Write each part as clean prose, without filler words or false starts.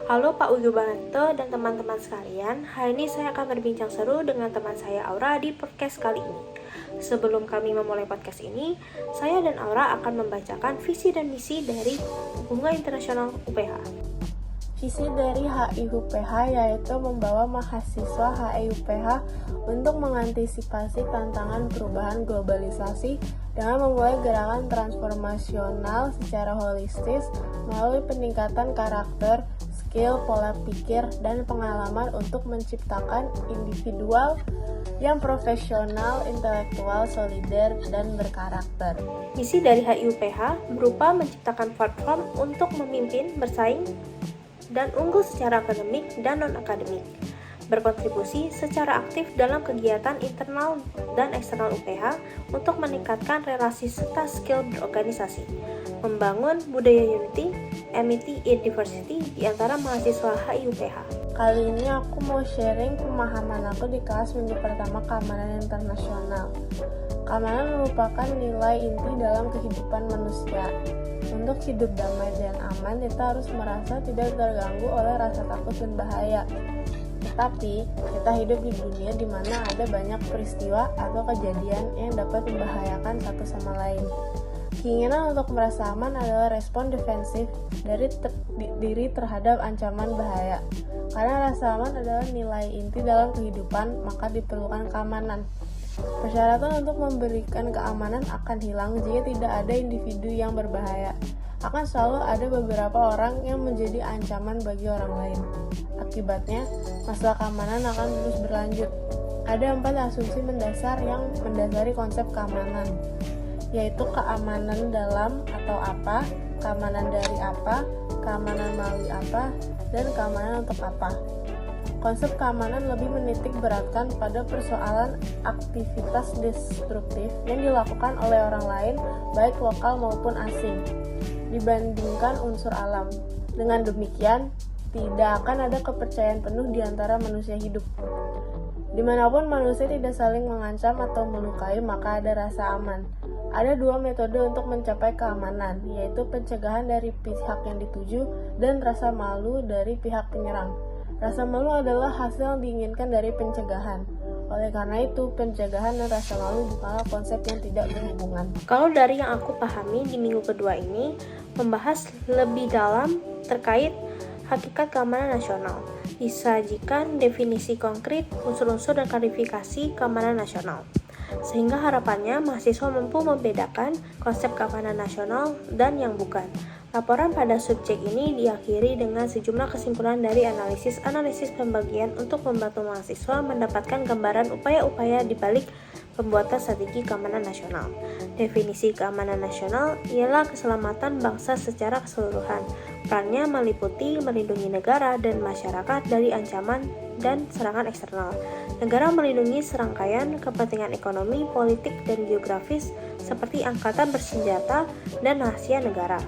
Halo Pak Wiyobanto dan teman-teman sekalian, hari ini saya akan berbincang seru dengan teman saya Aura di podcast kali ini. Sebelum kami memulai podcast ini, saya dan Aura akan membacakan visi dan misi dari Hubungan Internasional UPH. Visi dari HIUPH yaitu membawa mahasiswa HIUPH untuk mengantisipasi tantangan perubahan globalisasi dengan memulai gerakan transformasional secara holistis melalui peningkatan karakter, skill, pola pikir, dan pengalaman untuk menciptakan individual yang profesional, intelektual, solider, dan berkarakter. Misi dari HIUPH berupa menciptakan platform untuk memimpin, bersaing, dan unggul secara akademik dan non-akademik, berkontribusi secara aktif dalam kegiatan internal dan eksternal UPH untuk meningkatkan relasi serta skill berorganisasi, membangun budaya unity, amity, and diversity di antara mahasiswa HIUPH. Kali ini aku mau sharing pemahaman aku di kelas minggu pertama keamanan internasional. Keamanan merupakan nilai inti dalam kehidupan manusia. Untuk hidup damai dan aman, kita harus merasa tidak terganggu oleh rasa takut dan bahaya. Tetapi, kita hidup di dunia di mana ada banyak peristiwa atau kejadian yang dapat membahayakan satu sama lain. Keinginan untuk merasa aman adalah respon defensif dari diri terhadap ancaman bahaya. Karena rasa aman adalah nilai inti dalam kehidupan, maka diperlukan keamanan. Persyaratan untuk memberikan keamanan akan hilang jika tidak ada individu yang berbahaya. Akan selalu ada beberapa orang yang menjadi ancaman bagi orang lain. Akibatnya, masalah keamanan akan terus berlanjut. Ada 4 asumsi mendasar yang mendasari konsep keamanan, yaitu keamanan dalam atau apa, keamanan dari apa, keamanan melalui apa, dan keamanan untuk apa. Konsep keamanan lebih menitik beratkan pada persoalan aktivitas destruktif yang dilakukan oleh orang lain, baik lokal maupun asing, dibandingkan unsur alam. Dengan demikian, tidak akan ada kepercayaan penuh di antara manusia hidup. Dimanapun manusia tidak saling mengancam atau melukai, maka ada rasa aman. Ada 2 metode untuk mencapai keamanan, yaitu pencegahan dari pihak yang dituju dan rasa malu dari pihak penyerang. Rasa malu adalah hasil yang diinginkan dari pencegahan. Oleh karena itu, pencegahan dan rasa malu bukanlah konsep yang tidak berhubungan. Kalau dari yang aku pahami di minggu kedua ini, membahas lebih dalam terkait hakikat keamanan nasional. Disajikan definisi konkret, unsur-unsur dan klarifikasi keamanan nasional. Sehingga harapannya mahasiswa mampu membedakan konsep keamanan nasional dan yang bukan. Laporan pada subjek ini diakhiri dengan sejumlah kesimpulan dari analisis pembagian untuk membantu mahasiswa mendapatkan gambaran upaya-upaya di balik pembuatan strategi keamanan nasional. Definisi keamanan nasional ialah keselamatan bangsa secara keseluruhan. Perannya meliputi melindungi negara dan masyarakat dari ancaman dan serangan eksternal. Negara melindungi serangkaian kepentingan ekonomi, politik, dan geografis seperti angkatan bersenjata dan rahasia negara.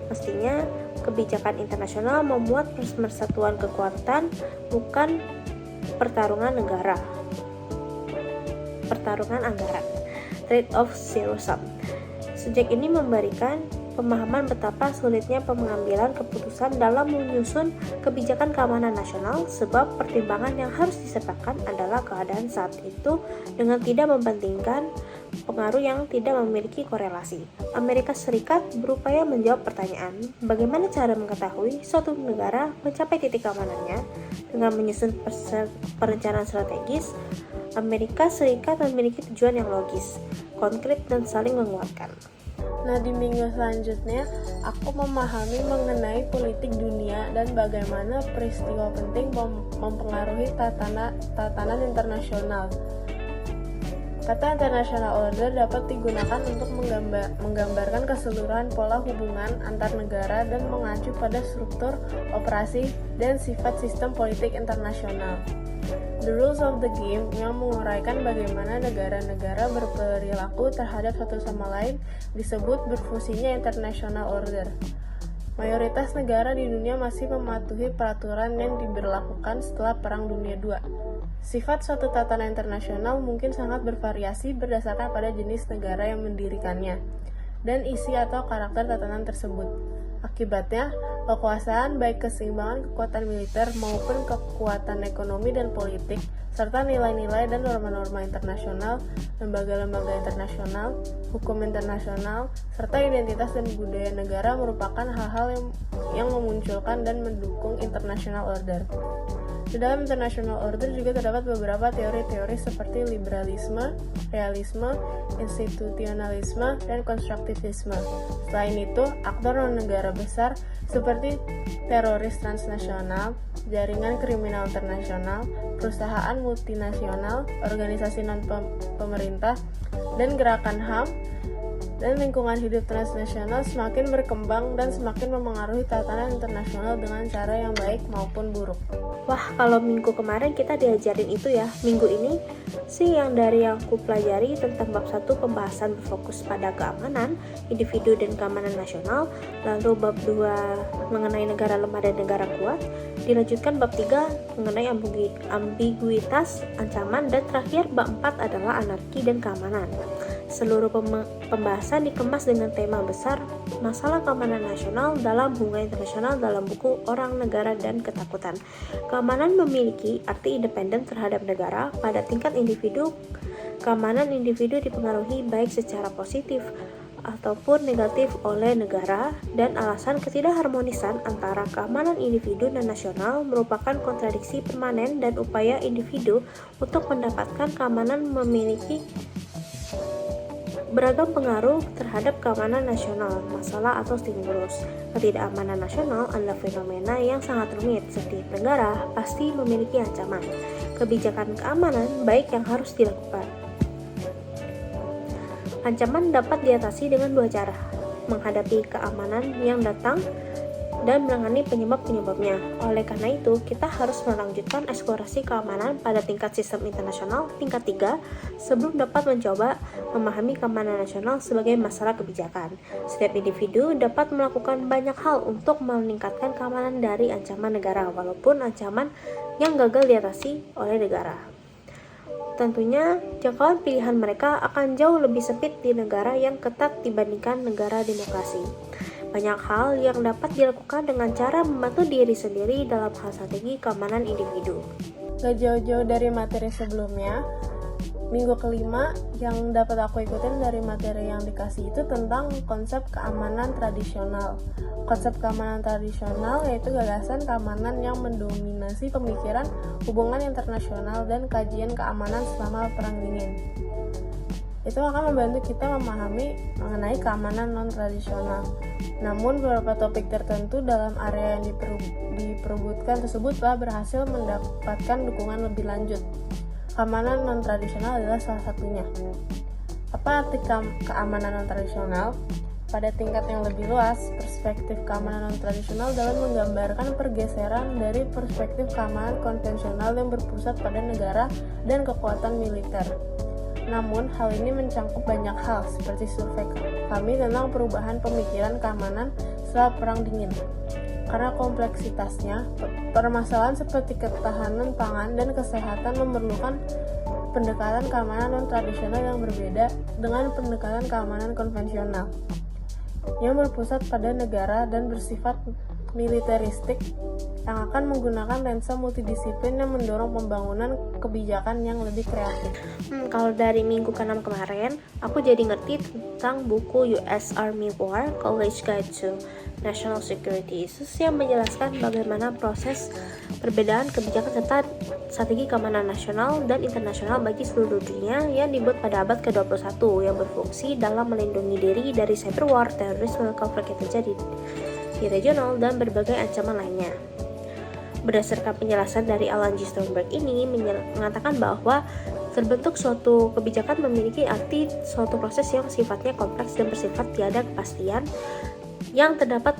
Mestinya, kebijakan internasional memuat persatuan kekuatan, bukan pertarungan anggaran. Trade-off zero sum. Subjek ini memberikan pemahaman betapa sulitnya pengambilan keputusan dalam menyusun kebijakan keamanan nasional, sebab pertimbangan yang harus disertakan adalah keadaan saat itu dengan tidak mementingkan pengaruh yang tidak memiliki korelasi. Amerika Serikat berupaya menjawab pertanyaan, bagaimana cara mengetahui suatu negara mencapai titik keamanannya dengan menyusun perencanaan strategis. Amerika Serikat memiliki tujuan yang logis, konkret, dan saling menguatkan. Nah, di minggu selanjutnya, aku memahami mengenai politik dunia dan bagaimana peristiwa penting mempengaruhi tatanan internasional. Kata international order dapat digunakan untuk menggambarkan keseluruhan pola hubungan antar negara dan mengacu pada struktur, operasi, dan sifat sistem politik internasional. The rules of the game yang menguraikan bagaimana negara-negara berperilaku terhadap satu sama lain disebut berfungsinya international order. Mayoritas negara di dunia masih mematuhi peraturan yang diberlakukan setelah Perang Dunia II. Sifat suatu tatanan internasional mungkin sangat bervariasi berdasarkan pada jenis negara yang mendirikannya dan isi atau karakter tatanan tersebut. Akibatnya, kekuasaan baik keseimbangan kekuatan militer maupun kekuatan ekonomi dan politik, serta nilai-nilai dan norma-norma internasional, lembaga-lembaga internasional, hukum internasional, serta identitas dan budaya negara merupakan hal-hal yang memunculkan dan mendukung international order. Di dalam international order juga terdapat beberapa teori-teori seperti liberalisme, realisme, institusionalisme, dan konstruktivisme. Selain itu, aktor non-negara besar seperti teroris transnasional, jaringan kriminal internasional, perusahaan multinasional, organisasi non-pemerintah, dan gerakan HAM dan lingkungan hidup transnasional semakin berkembang dan semakin memengaruhi tatanan internasional dengan cara yang baik maupun buruk. Wah, kalau minggu kemarin kita diajarin itu ya. Minggu ini sih yang aku pelajari tentang bab 1 pembahasan berfokus pada keamanan, individu dan keamanan nasional, lalu bab 2 mengenai negara lemah dan negara kuat, dilanjutkan bab 3 mengenai ambiguitas, ancaman, dan terakhir bab 4 adalah anarki dan keamanan. Seluruh pembahasan dikemas dengan tema besar masalah keamanan nasional dalam hubungan internasional dalam buku Orang, Negara, dan Ketakutan. Keamanan memiliki arti independen terhadap negara pada tingkat individu. Keamanan individu dipengaruhi baik secara positif ataupun negatif oleh negara, dan alasan ketidakharmonisan antara keamanan individu dan nasional merupakan kontradiksi permanen dan upaya individu untuk mendapatkan keamanan memiliki beragam pengaruh terhadap keamanan nasional, masalah atau stimulus. Ketidakamanan nasional adalah fenomena yang sangat rumit. Setiap negara pasti memiliki ancaman. Kebijakan keamanan baik yang harus dilakukan. Ancaman dapat diatasi dengan 2 cara: menghadapi keamanan yang datang dan menangani penyebab-penyebabnya. Oleh karena itu, kita harus melanjutkan eksplorasi keamanan pada tingkat sistem internasional tingkat 3 sebelum dapat mencoba memahami keamanan nasional sebagai masalah kebijakan. Setiap individu dapat melakukan banyak hal untuk meningkatkan keamanan dari ancaman negara, walaupun ancaman yang gagal diatasi oleh negara. Tentunya, jangkauan pilihan mereka akan jauh lebih sempit di negara yang ketat dibandingkan negara demokrasi. Banyak hal yang dapat dilakukan dengan cara membantu diri sendiri dalam hal strategi keamanan individu. Gak jauh-jauh dari materi sebelumnya, minggu kelima yang dapat aku ikutin dari materi yang dikasih itu tentang konsep keamanan tradisional. Konsep keamanan tradisional yaitu gagasan keamanan yang mendominasi pemikiran, hubungan internasional, dan kajian keamanan selama Perang Dingin. Itu akan membantu kita memahami mengenai keamanan non-tradisional. Namun, beberapa topik tertentu dalam area yang diperebutkan tersebut telah berhasil mendapatkan dukungan lebih lanjut. Keamanan non-tradisional adalah salah satunya. Apa arti keamanan non-tradisional? Pada tingkat yang lebih luas, perspektif keamanan non-tradisional dalam menggambarkan pergeseran dari perspektif keamanan konvensional yang berpusat pada negara dan kekuatan militer. Namun, hal ini mencangkup banyak hal, seperti survei kami tentang perubahan pemikiran keamanan setelah Perang Dingin. Karena kompleksitasnya, permasalahan seperti ketahanan pangan dan kesehatan memerlukan pendekatan keamanan non-tradisional yang berbeda dengan pendekatan keamanan konvensional, yang berpusat pada negara dan bersifat militeristik, yang akan menggunakan lensa multidisiplin yang mendorong pembangunan kebijakan yang lebih kreatif. Kalau dari minggu ke-6 kemarin, aku jadi ngerti tentang buku US Army War College Guide to National Security, yang menjelaskan bagaimana proses perbedaan kebijakan serta strategi keamanan nasional dan internasional bagi seluruh dunia yang dibuat pada abad ke-21 yang berfungsi dalam melindungi diri dari cyber war, terorisme, konflik yang terjadi di regional, dan berbagai ancaman lainnya. Berdasarkan penjelasan dari Alan G. Sternberg ini mengatakan bahwa terbentuk suatu kebijakan memiliki arti suatu proses yang sifatnya kompleks dan bersifat tiada kepastian, yang terdapat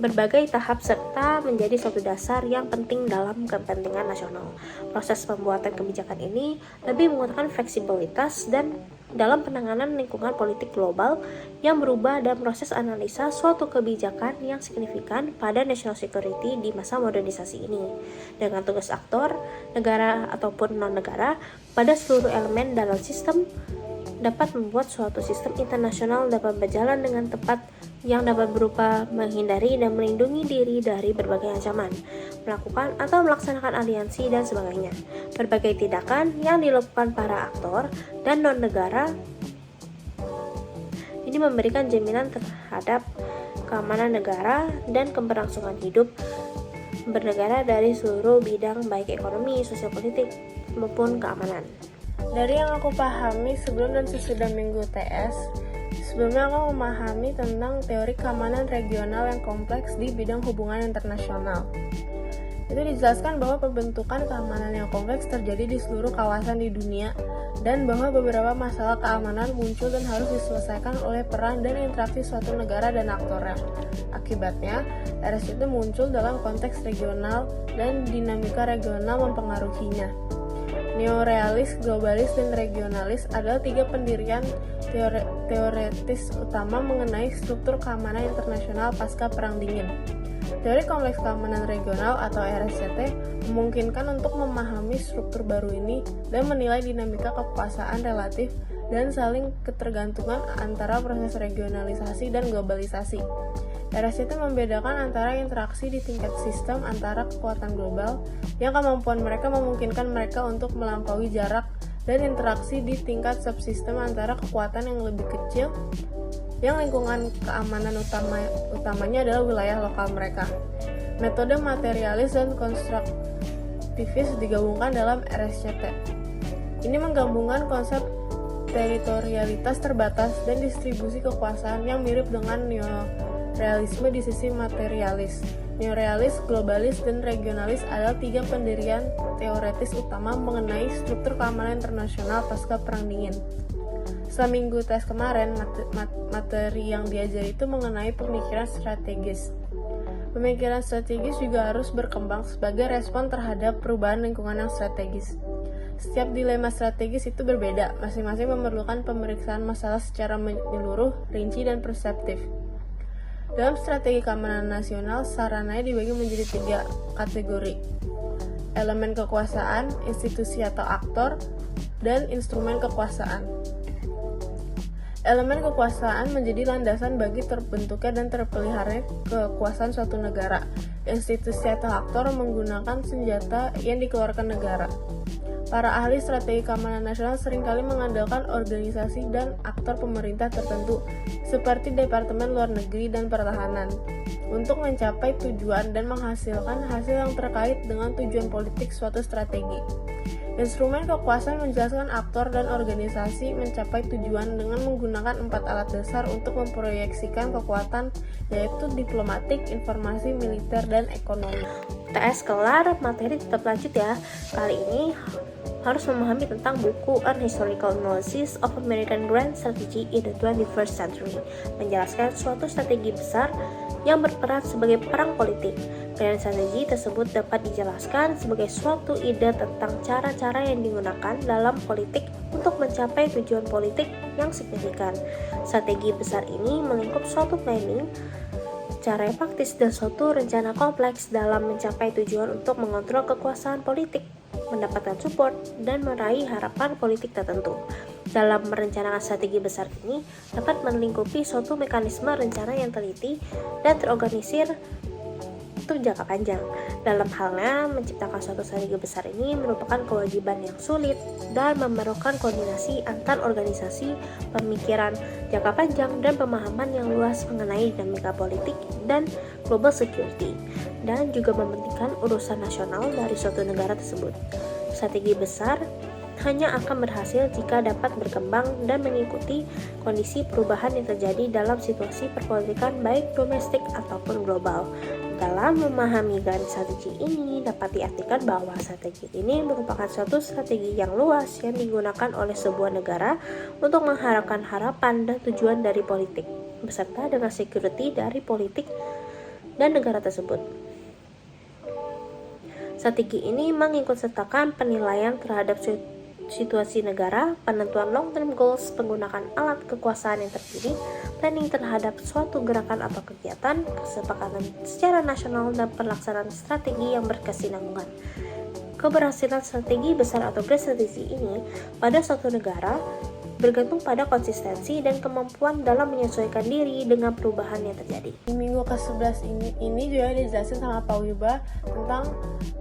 berbagai tahap serta menjadi suatu dasar yang penting dalam kepentingan nasional. Proses pembuatan kebijakan ini lebih menggunakan fleksibilitas dan dalam penanganan lingkungan politik global yang berubah dan proses analisa suatu kebijakan yang signifikan pada national security di masa modernisasi ini, dengan tugas aktor, negara ataupun non-negara, pada seluruh elemen dalam sistem dapat membuat suatu sistem internasional dapat berjalan dengan tepat yang dapat berupa menghindari dan melindungi diri dari berbagai ancaman, melakukan atau melaksanakan aliansi dan sebagainya. Berbagai tindakan yang dilakukan para aktor dan non-negara ini memberikan jaminan terhadap keamanan negara dan keberlangsungan hidup bernegara dari seluruh bidang baik ekonomi, sosial politik, maupun keamanan. Dari yang aku pahami sebelum dan sesudah minggu TS, sebelumnya aku memahami tentang teori keamanan regional yang kompleks di bidang hubungan internasional. Itu dijelaskan bahwa pembentukan keamanan yang kompleks terjadi di seluruh kawasan di dunia dan bahwa beberapa masalah keamanan muncul dan harus diselesaikan oleh peran dan interaksi suatu negara dan aktornya. Akibatnya, RS itu muncul dalam konteks regional dan dinamika regional mempengaruhinya. Neorealis, globalis, dan regionalis adalah tiga pendirian teoretis utama mengenai struktur keamanan internasional pasca Perang Dingin. Teori kompleks keamanan regional atau RSCT memungkinkan untuk memahami struktur baru ini dan menilai dinamika kekuasaan relatif dan saling ketergantungan antara proses regionalisasi dan globalisasi. RSCT membedakan antara interaksi di tingkat sistem antara kekuatan global yang kemampuan mereka memungkinkan mereka untuk melampaui jarak dan interaksi di tingkat subsistem antara kekuatan yang lebih kecil yang lingkungan keamanan utamanya adalah wilayah lokal mereka. Metode materialis dan konstruktivis digabungkan dalam RSCT. Ini menggabungkan konsep teritorialitas terbatas dan distribusi kekuasaan yang mirip dengan neorealisme di sisi materialis. Neorealis, globalis, dan regionalis adalah tiga pendirian teoretis utama mengenai struktur keamanan internasional pasca Perang Dingin. Seminggu tes kemarin, materi yang diajari itu mengenai pemikiran strategis. Pemikiran strategis juga harus berkembang sebagai respon terhadap perubahan lingkungan yang strategis. Setiap dilema strategis itu berbeda, masing-masing memerlukan pemeriksaan masalah secara menyeluruh, rinci, dan perseptif. Dalam strategi keamanan nasional, sarananya dibagi menjadi tiga kategori: elemen kekuasaan, institusi atau aktor, dan instrumen kekuasaan. Elemen kekuasaan menjadi landasan bagi terbentuknya dan terpeliharanya kekuasaan suatu negara. Institusi atau aktor menggunakan senjata yang dikeluarkan negara. Para ahli strategi keamanan nasional seringkali mengandalkan organisasi dan aktor pemerintah tertentu, seperti Departemen Luar Negeri dan Pertahanan, untuk mencapai tujuan dan menghasilkan hasil yang terkait dengan tujuan politik suatu strategi. Instrumen kekuasaan menjelaskan aktor dan organisasi mencapai tujuan dengan menggunakan 4 alat dasar untuk memproyeksikan kekuatan, yaitu diplomatik, informasi, militer, dan ekonomi. TS kelar, materi tetap lanjut ya. Kali ini harus memahami tentang buku An Historical Analysis of American Grand Strategy in the 21st Century, menjelaskan suatu strategi besar yang berperan sebagai perang politik. Grand strategi tersebut dapat dijelaskan sebagai suatu ide tentang cara-cara yang digunakan dalam politik untuk mencapai tujuan politik yang signifikan. Strategi besar ini melingkup suatu planning, cara yang praktis, dan suatu rencana kompleks dalam mencapai tujuan untuk mengontrol kekuasaan politik, mendapatkan support, dan meraih harapan politik tertentu. Dalam merencanakan strategi besar ini dapat melingkupi suatu mekanisme rencana yang teliti dan terorganisir untuk jangka panjang. Dalam halnya, menciptakan suatu strategi besar ini merupakan kewajiban yang sulit dan memerlukan koordinasi antar organisasi, pemikiran jangka panjang, dan pemahaman yang luas mengenai dinamika politik dan global security, dan juga mementingkan urusan nasional dari suatu negara tersebut. Strategi besar hanya akan berhasil jika dapat berkembang dan mengikuti kondisi perubahan yang terjadi dalam situasi perpolitikan baik domestik ataupun global. Dalam memahami garis strategi ini, dapat diartikan bahwa strategi ini merupakan suatu strategi yang luas yang digunakan oleh sebuah negara untuk mengharapkan harapan dan tujuan dari politik, beserta dengan security dari politik dan negara tersebut. Strategi ini mengikutsertakan penilaian terhadap situasi negara, penentuan long-term goals, penggunaan alat kekuasaan yang terpilih, planning terhadap suatu gerakan atau kegiatan, kesepakatan secara nasional, dan pelaksanaan strategi yang berkesinambungan. Keberhasilan strategi besar atau grand strategy ini pada suatu negara bergantung pada konsistensi dan kemampuan dalam menyesuaikan diri dengan perubahan yang terjadi. Di minggu ke-11 ini juga dijelasin sama Pak Wiba tentang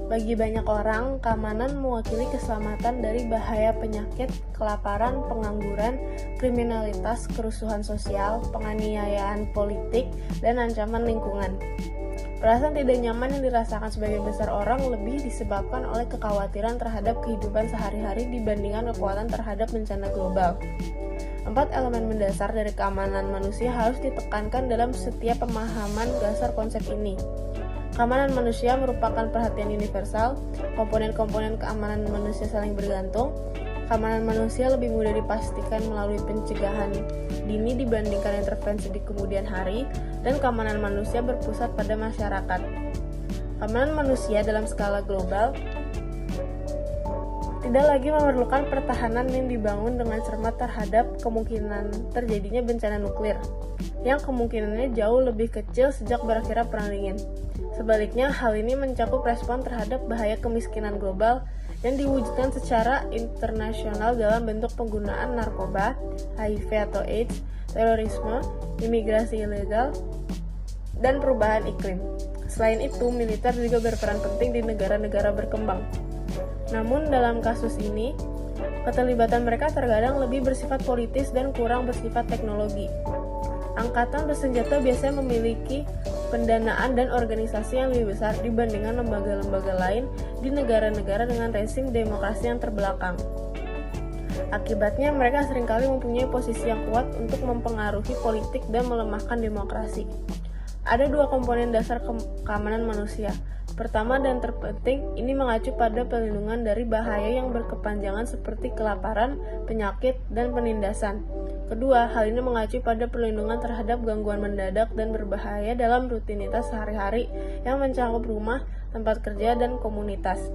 bagi banyak orang, keamanan mewakili keselamatan dari bahaya penyakit, kelaparan, pengangguran, kriminalitas, kerusuhan sosial, penganiayaan politik, dan ancaman lingkungan. Perasaan tidak nyaman yang dirasakan sebagian besar orang lebih disebabkan oleh kekhawatiran terhadap kehidupan sehari-hari dibandingkan kekuatan terhadap bencana global. 4 elemen mendasar dari keamanan manusia harus ditekankan dalam setiap pemahaman dasar konsep ini. Keamanan manusia merupakan perhatian universal, komponen-komponen keamanan manusia saling bergantung, keamanan manusia lebih mudah dipastikan melalui pencegahan dini dibandingkan intervensi di kemudian hari, dan keamanan manusia berpusat pada masyarakat. Keamanan manusia dalam skala global tidak lagi memerlukan pertahanan yang dibangun dengan cermat terhadap kemungkinan terjadinya bencana nuklir, yang kemungkinannya jauh lebih kecil sejak berakhirnya Perang Dingin. Sebaliknya, hal ini mencakup respon terhadap bahaya kemiskinan global yang diwujudkan secara internasional dalam bentuk penggunaan narkoba, HIV atau AIDS, terorisme, imigrasi ilegal, dan perubahan iklim. Selain itu, militer juga berperan penting di negara-negara berkembang. Namun dalam kasus ini, keterlibatan mereka terkadang lebih bersifat politis dan kurang bersifat teknologi. Angkatan bersenjata biasanya memiliki pendanaan dan organisasi yang lebih besar dibandingkan lembaga-lembaga lain di negara-negara dengan rezim demokrasi yang terbelakang. Akibatnya, mereka seringkali mempunyai posisi yang kuat untuk mempengaruhi politik dan melemahkan demokrasi. Ada 2 komponen dasar keamanan manusia. Pertama dan terpenting, ini mengacu pada perlindungan dari bahaya yang berkepanjangan seperti kelaparan, penyakit, dan penindasan. Kedua, hal ini mengacu pada perlindungan terhadap gangguan mendadak dan berbahaya dalam rutinitas sehari-hari yang mencakup rumah, tempat kerja, dan komunitas.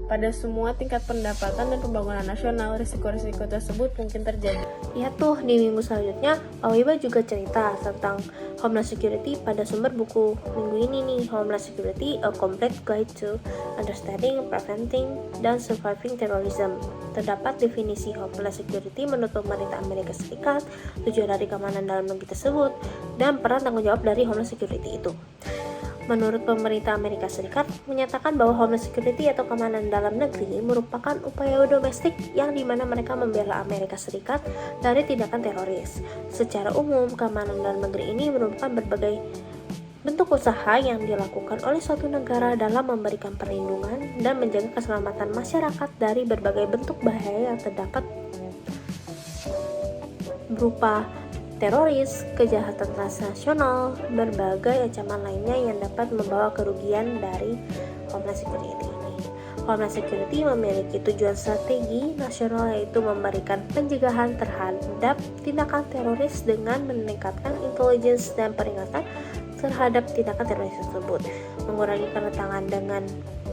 Pada semua tingkat pendapatan dan pembangunan nasional, risiko-risiko tersebut mungkin terjadi. Ya tuh, di minggu selanjutnya, Pak Wiba juga cerita tentang Homeland Security pada sumber buku minggu ini nih, Homeland Security, A Complete Guide to Understanding, Preventing, dan Surviving Terrorism. Terdapat definisi Homeland Security menurut pemerintah Amerika Serikat, tujuan dari keamanan dalam negeri tersebut, dan peran tanggung jawab dari Homeland Security itu. Menurut pemerintah Amerika Serikat, menyatakan bahwa Homeland Security atau keamanan dalam negeri merupakan upaya domestik yang dimana mereka membela Amerika Serikat dari tindakan teroris. Secara umum, keamanan dalam negeri ini merupakan berbagai bentuk usaha yang dilakukan oleh suatu negara dalam memberikan perlindungan dan menjaga keselamatan masyarakat dari berbagai bentuk bahaya yang terdapat berupa teroris, kejahatan transnasional, berbagai ancaman lainnya yang dapat membawa kerugian dari Homeland Security ini. Homeland Security memiliki tujuan strategi nasional, yaitu memberikan pencegahan terhadap tindakan teroris dengan meningkatkan intelijensi dan peringatan terhadap tindakan teroris tersebut, mengurangi kerentangan dengan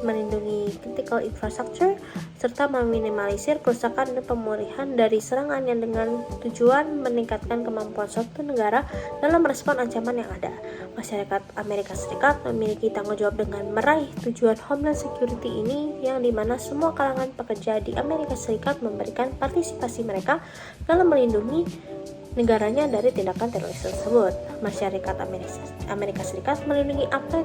melindungi critical infrastructure, serta meminimalisir kerusakan dan pemulihan dari serangan yang dengan tujuan meningkatkan kemampuan suatu negara dalam merespon ancaman yang ada. Masyarakat Amerika Serikat memiliki tanggung jawab dengan meraih tujuan Homeland Security ini, yang dimana semua kalangan pekerja di Amerika Serikat memberikan partisipasi mereka dalam melindungi negaranya dari tindakan teroris tersebut. Masyarakat Amerika Serikat melindungi apa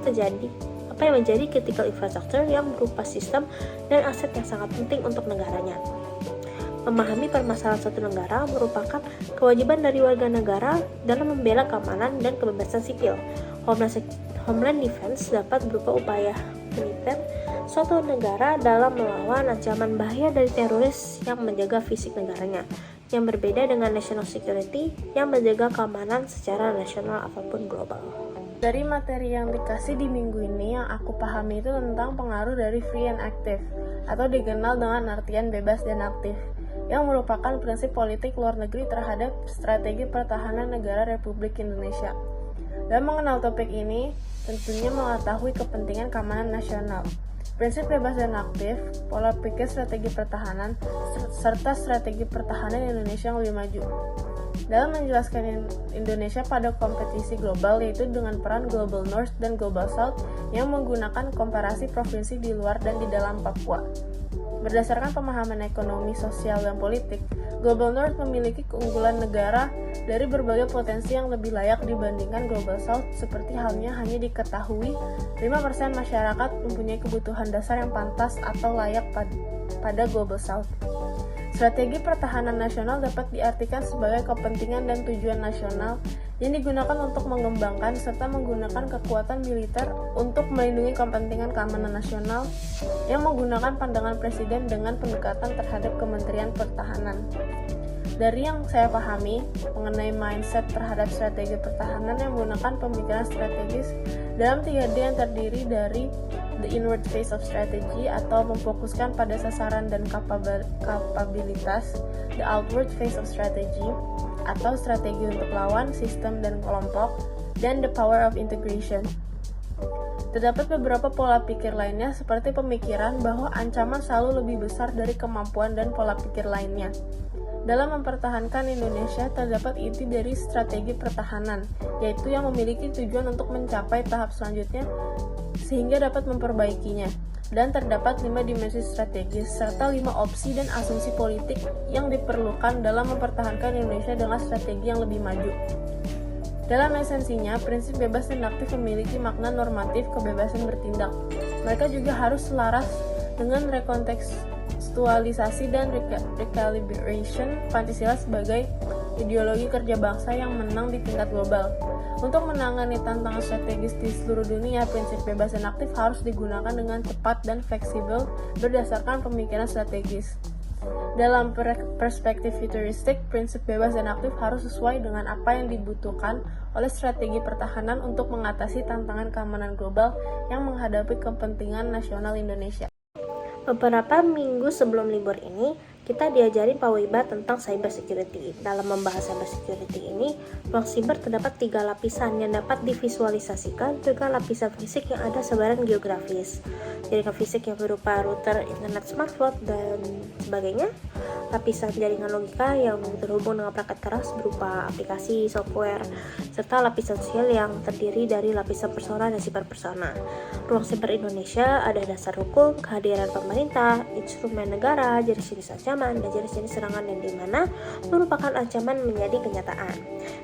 yang menjadi critical infrastructure yang berupa sistem dan aset yang sangat penting untuk negaranya. Memahami permasalahan suatu negara merupakan kewajiban dari warga negara dalam membela keamanan dan kebebasan sipil. Homeland Defense dapat berupa upaya militer suatu negara dalam melawan ancaman bahaya dari teroris yang menjaga fisik negaranya, yang berbeda dengan national security yang menjaga keamanan secara nasional ataupun global. Dari materi yang dikasih di minggu ini, yang aku pahami itu tentang pengaruh dari free and active, atau dikenal dengan artian bebas dan aktif, yang merupakan prinsip politik luar negeri terhadap strategi pertahanan negara Republik Indonesia. Dalam mengenal topik ini, tentunya mengetahui kepentingan keamanan nasional. Prinsip bebas dan aktif, pola pikir strategi pertahanan, serta strategi pertahanan Indonesia yang lebih maju. dalam menjelaskan Indonesia pada kompetisi global, yaitu dengan peran Global North dan Global South yang menggunakan komparasi provinsi di luar dan di dalam Papua. Berdasarkan pemahaman ekonomi, sosial, dan politik, Global North memiliki keunggulan negara dari berbagai potensi yang lebih layak dibandingkan Global South, seperti halnya hanya diketahui 5% masyarakat mempunyai kebutuhan dasar yang pantas atau layak pada Global South. Strategi pertahanan nasional dapat diartikan sebagai kepentingan dan tujuan nasional yang digunakan untuk mengembangkan serta menggunakan kekuatan militer untuk melindungi kepentingan keamanan nasional yang menggunakan pandangan presiden dengan pendekatan terhadap Kementerian Pertahanan. Dari yang saya pahami mengenai mindset terhadap strategi pertahanan yang menggunakan pemikiran strategis dalam 3D yang terdiri dari the inward phase of strategy atau memfokuskan pada sasaran dan kapabilitas, the outward phase of strategy atau strategi untuk lawan, sistem, dan kelompok, dan the power of integration. Terdapat beberapa pola pikir lainnya seperti pemikiran bahwa ancaman selalu lebih besar dari kemampuan dan pola pikir lainnya. Dalam mempertahankan Indonesia, terdapat inti dari strategi pertahanan, yaitu yang memiliki tujuan untuk mencapai tahap selanjutnya sehingga dapat memperbaikinya. Dan terdapat 5 dimensi strategis serta 5 opsi dan asumsi politik yang diperlukan dalam mempertahankan Indonesia dengan strategi yang lebih maju. Dalam esensinya, prinsip bebas dan aktif memiliki makna normatif kebebasan bertindak. Mereka juga harus selaras dengan rekontekstualisasi dan recalibration Pancasila sebagai ideologi kerja bangsa yang menang di tingkat global. Untuk menangani tantangan strategis di seluruh dunia, prinsip bebas dan aktif harus digunakan dengan cepat dan fleksibel berdasarkan pemikiran strategis. Dalam perspektif futuristik, prinsip bebas dan aktif harus sesuai dengan apa yang dibutuhkan oleh strategi pertahanan untuk mengatasi tantangan keamanan global yang menghadapi kepentingan nasional Indonesia. Beberapa minggu sebelum libur ini, kita diajarin Pak Wiba tentang cyber security. Dalam membahas cyber security ini, ruang siber terdapat 3 lapisan yang dapat divisualisasikan dengan lapisan fisik yang ada sebaran geografis, jaringan fisik yang berupa router, internet, smartphone, dan sebagainya. Lapisan jaringan logika yang terhubung dengan perangkat keras berupa aplikasi, software, serta lapisan sosial yang terdiri dari lapisan persona dan siber persona. Ruang siber Indonesia ada dasar hukum, kehadiran pemerintah, instrumen negara, jenis-jenis ancaman, dan jenis-jenis serangan yang dimana merupakan ancaman menjadi kenyataan.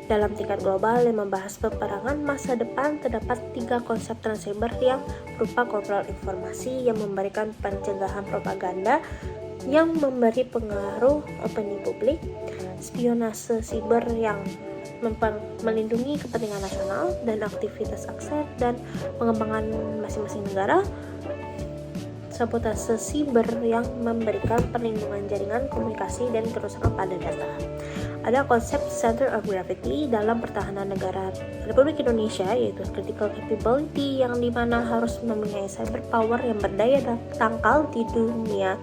Dalam tingkat global yang membahas peperangan masa depan, terdapat 3 konsep cyber yang berupa kontrol informasi yang memberikan pencegahan propaganda yang memberi pengaruh opini publik, spionase siber yang melindungi kepentingan nasional dan aktivitas akses dan pengembangan masing-masing negara, sabotase siber yang memberikan perlindungan jaringan komunikasi dan kerusakan pada data. Ada konsep center of gravity dalam pertahanan negara Republik Indonesia, yaitu critical capability yang dimana harus mempunyai cyber power yang berdaya tangkal di dunia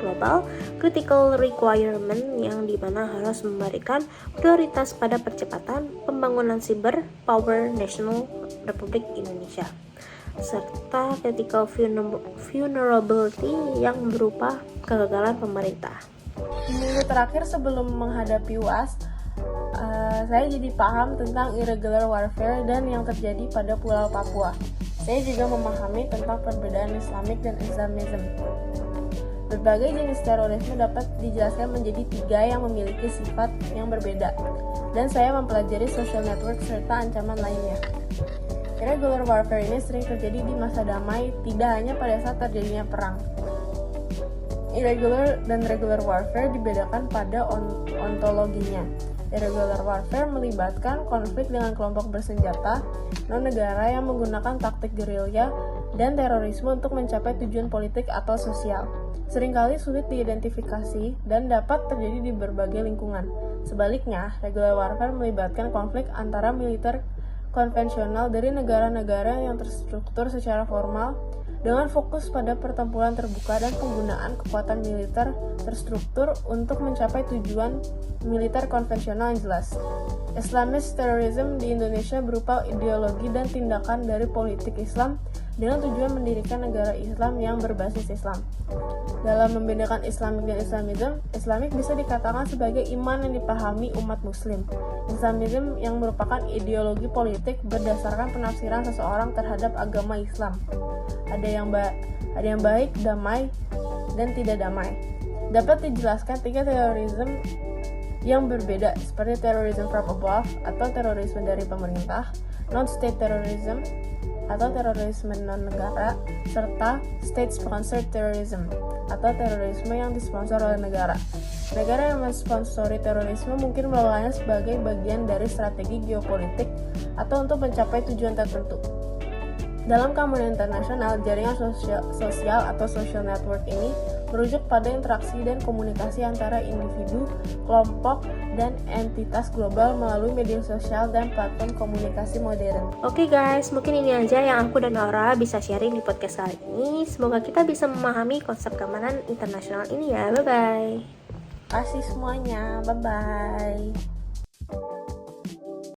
global, critical requirement yang dimana harus memberikan prioritas pada percepatan pembangunan cyber power national Republik Indonesia, serta critical vulnerability yang berupa kegagalan pemerintah. Di minggu terakhir sebelum menghadapi UAS, saya jadi paham tentang irregular warfare dan yang terjadi pada Pulau Papua. Saya juga memahami tentang perbedaan Islamik dan Islamism. Berbagai jenis terorisme dapat dijelaskan menjadi 3 yang memiliki sifat yang berbeda, dan saya mempelajari social network serta ancaman lainnya. Irregular warfare ini sering terjadi di masa damai, tidak hanya pada saat terjadinya perang. Irregular dan regular warfare dibedakan pada ontologinya. Irregular warfare melibatkan konflik dengan kelompok bersenjata, non-negara yang menggunakan taktik gerilya, dan terorisme untuk mencapai tujuan politik atau sosial. Seringkali sulit diidentifikasi dan dapat terjadi di berbagai lingkungan. Sebaliknya, regular warfare melibatkan konflik antara militer konvensional dari negara-negara yang terstruktur secara formal dengan fokus pada pertempuran terbuka dan penggunaan kekuatan militer terstruktur untuk mencapai tujuan militer konvensional yang jelas. Islamist terrorism di Indonesia berupa ideologi dan tindakan dari politik Islam dengan tujuan mendirikan negara Islam yang berbasis Islam. Dalam membedakan Islamik dan Islamism, Islamik bisa dikatakan sebagai iman yang dipahami umat muslim. Islamism yang merupakan ideologi politik berdasarkan penafsiran seseorang terhadap agama Islam. Ada yang baik, damai, dan tidak damai. Dapat dijelaskan 3 terorisme yang berbeda, seperti terorisme from above atau terorisme dari pemerintah, non-state terrorism atau terorisme non-negara, serta state-sponsored terrorism atau terorisme yang disponsor oleh negara. Negara yang mensponsori terorisme mungkin melakukannya sebagai bagian dari strategi geopolitik atau untuk mencapai tujuan tertentu. Dalam keamanan internasional, jaringan sosial atau social network ini merujuk pada interaksi dan komunikasi antara individu, kelompok, dan entitas global melalui media sosial dan platform komunikasi modern. Oke guys, mungkin ini aja yang aku dan Aura bisa sharing di podcast kali ini. Semoga kita bisa memahami konsep keamanan internasional ini ya. Bye-bye. Terima kasih semuanya. Bye-bye.